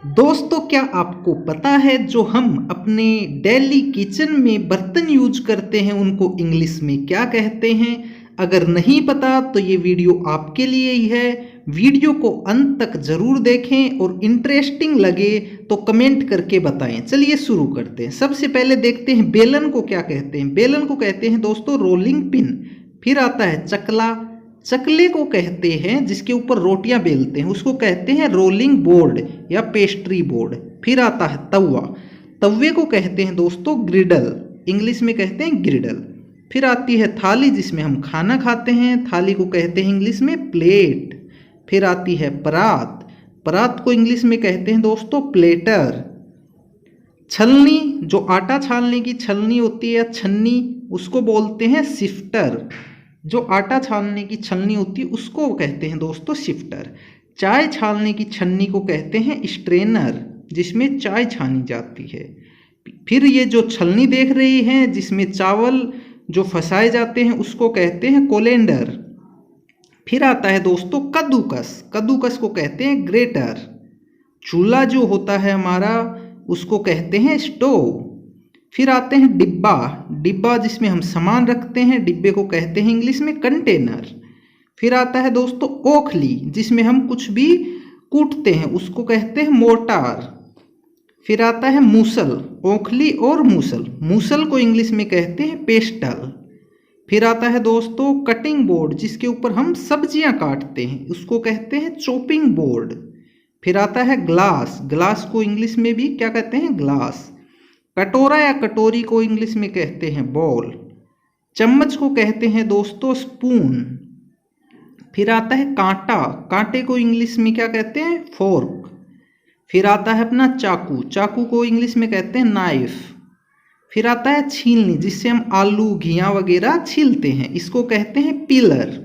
दोस्तों, क्या आपको पता है जो हम अपने डेली किचन में बर्तन यूज करते हैं उनको इंग्लिश में क्या कहते हैं? अगर नहीं पता तो ये वीडियो आपके लिए ही है। वीडियो को अंत तक जरूर देखें और इंटरेस्टिंग लगे तो कमेंट करके बताएं। चलिए शुरू करते हैं। सबसे पहले देखते हैं बेलन को क्या कहते हैं। बेलन को कहते हैं दोस्तों रोलिंग पिन। फिर आता है चकला। चकले को कहते हैं जिसके ऊपर रोटियां बेलते हैं, उसको कहते हैं रोलिंग बोर्ड या पेस्ट्री बोर्ड। फिर आता है तवा। तवे को कहते हैं दोस्तों ग्रिडल, इंग्लिश में कहते हैं ग्रिडल। फिर आती है थाली जिसमें हम खाना खाते हैं, थाली को कहते हैं इंग्लिश में प्लेट। फिर आती है परात। परात को इंग्लिश में कहते हैं दोस्तों प्लेटर। छलनी, जो आटा छानने की छलनी होती है या छन्नी, उसको बोलते हैं शिफ्टर। जो आटा छानने की छलनी होती है उसको कहते हैं दोस्तों शिफ्टर। चाय छानने की छन्नी को कहते हैं स्ट्रेनर, जिसमें चाय छानी जाती है। फिर ये जो छलनी देख रही हैं जिसमें चावल जो फंसाए जाते हैं उसको कहते हैं कोलेंडर। फिर आता है दोस्तों कद्दूकस। कद्दूकस को कहते हैं ग्रेटर। चूल्हा जो होता है हमारा उसको कहते हैं स्टोव। फिर आते हैं डिब्बा। डिब्बा जिसमें हम सामान रखते हैं, डिब्बे को कहते हैं इंग्लिश में कंटेनर। फिर आता है दोस्तों ओखली, जिसमें हम कुछ भी कूटते हैं, उसको कहते हैं मोर्टार। फिर आता है मूसल। ओखली और मूसल, मूसल को इंग्लिश में कहते हैं पेस्टल। फिर आता है दोस्तों कटिंग बोर्ड, जिसके ऊपर हम सब्जियां काटते हैं, उसको कहते हैं चॉपिंग बोर्ड। फिर आता है ग्लास। ग्लास को इंग्लिश में भी क्या कहते हैं ग्लास। कटोरा या कटोरी को इंग्लिश में कहते हैं बॉल। चम्मच को कहते हैं दोस्तों स्पून। फिर आता है कांटा। कांटे को इंग्लिश में क्या कहते हैं फोर्क। फिर आता है अपना चाकू। चाकू को इंग्लिश में कहते हैं नाइफ। फिर आता है छीलनी, जिससे हम आलू घिया वगैरह छीलते हैं, इसको कहते हैं पीलर।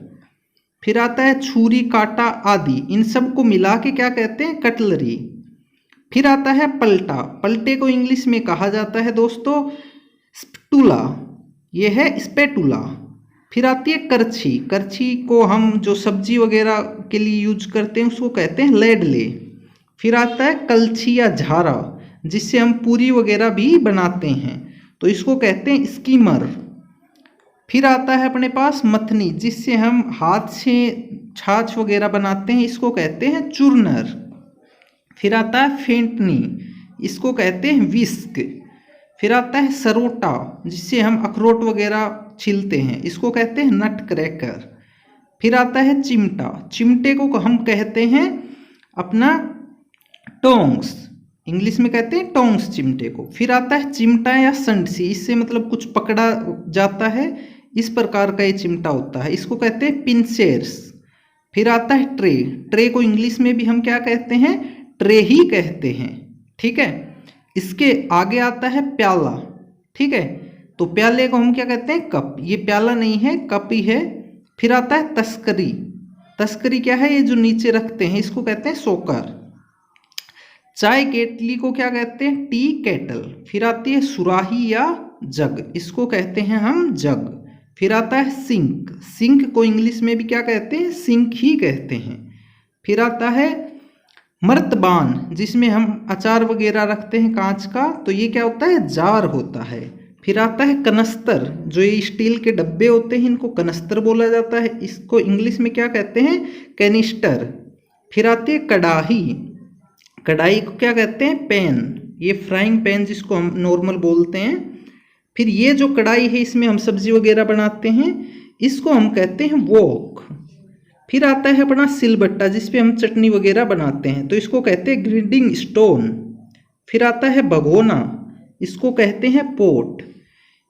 फिर आता है छुरी कांटा आदि, इन सब को मिला के क्या कहते हैं कटलरी। फिर आता है पलटा। पलटे को इंग्लिश में कहा जाता है दोस्तों स्पैटूला, ये है स्पैटूला। फिर आती है करछी। करछी को हम जो सब्जी वगैरह के लिए यूज करते हैं उसको कहते हैं लेडले। फिर आता है कलछी या झारा, जिससे हम पूरी वगैरह भी बनाते हैं, तो इसको कहते हैं स्कीमर। फिर आता है अपने पास मथनी, जिससे हम हाथ से छाछ वगैरह बनाते हैं, इसको कहते हैं चूर्नर। फिर आता है फेंटनी, इसको कहते हैं विस्क। फिर आता है सरोटा, जिससे हम अखरोट वगैरह छीलते हैं, इसको कहते हैं नट क्रैकर। फिर आता है चिमटा। चिमटे को हम कहते हैं अपना टोंग्स, इंग्लिश में कहते हैं टोंग्स चिमटे को। फिर आता है चिमटा या संडसी, इससे मतलब कुछ पकड़ा जाता है, इस प्रकार का ये चिमटा होता है, इसको कहते हैं पिंसेर्स। फिर आता है ट्रे। ट्रे को इंग्लिश में भी हम क्या कहते हैं ट्रे ही कहते हैं, ठीक है। इसके आगे आता है प्याला, ठीक है, तो प्याले को हम क्या कहते हैं कप। ये प्याला नहीं है, कप ही है। फिर आता है तस्करी। तस्करी क्या है, ये जो नीचे रखते हैं इसको कहते हैं सोकर। चाय केटली को क्या कहते हैं टी केटल। फिर आती है सुराही या जग, इसको कहते हैं हम जग। फिर आता है सिंक। सिंक को इंग्लिश में भी क्या कहते हैं सिंक ही कहते हैं। फिर आता है मर्तबान, जिसमें हम अचार वगैरह रखते हैं कांच का, तो ये क्या होता है जार होता है। फिर आता है कनस्तर, जो ये स्टील के डब्बे होते हैं इनको कनस्तर बोला जाता है, इसको इंग्लिश में क्या कहते हैं कैनिस्टर। फिर आती है कढ़ाई। कढ़ाई को क्या कहते हैं पैन, ये फ्राइंग पैन जिसको हम नॉर्मल बोलते हैं। फिर ये जो कढ़ाई है इसमें हम सब्जी वगैरह बनाते हैं, इसको हम कहते हैं वोक। फिर आता है अपना सिलबट्टा, जिसपे हम चटनी वगैरह बनाते हैं, तो इसको कहते हैं ग्राइंडिंग स्टोन। फिर आता है भगोना, इसको कहते हैं पोट।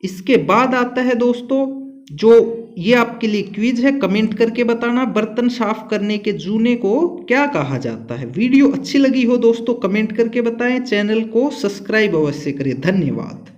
इसके बाद आता है दोस्तों जो ये आपके लिए क्विज है, कमेंट करके बताना बर्तन साफ करने के जूने को क्या कहा जाता है। वीडियो अच्छी लगी हो दोस्तों कमेंट करके बताएं, चैनल को सब्सक्राइब अवश्य करें। धन्यवाद।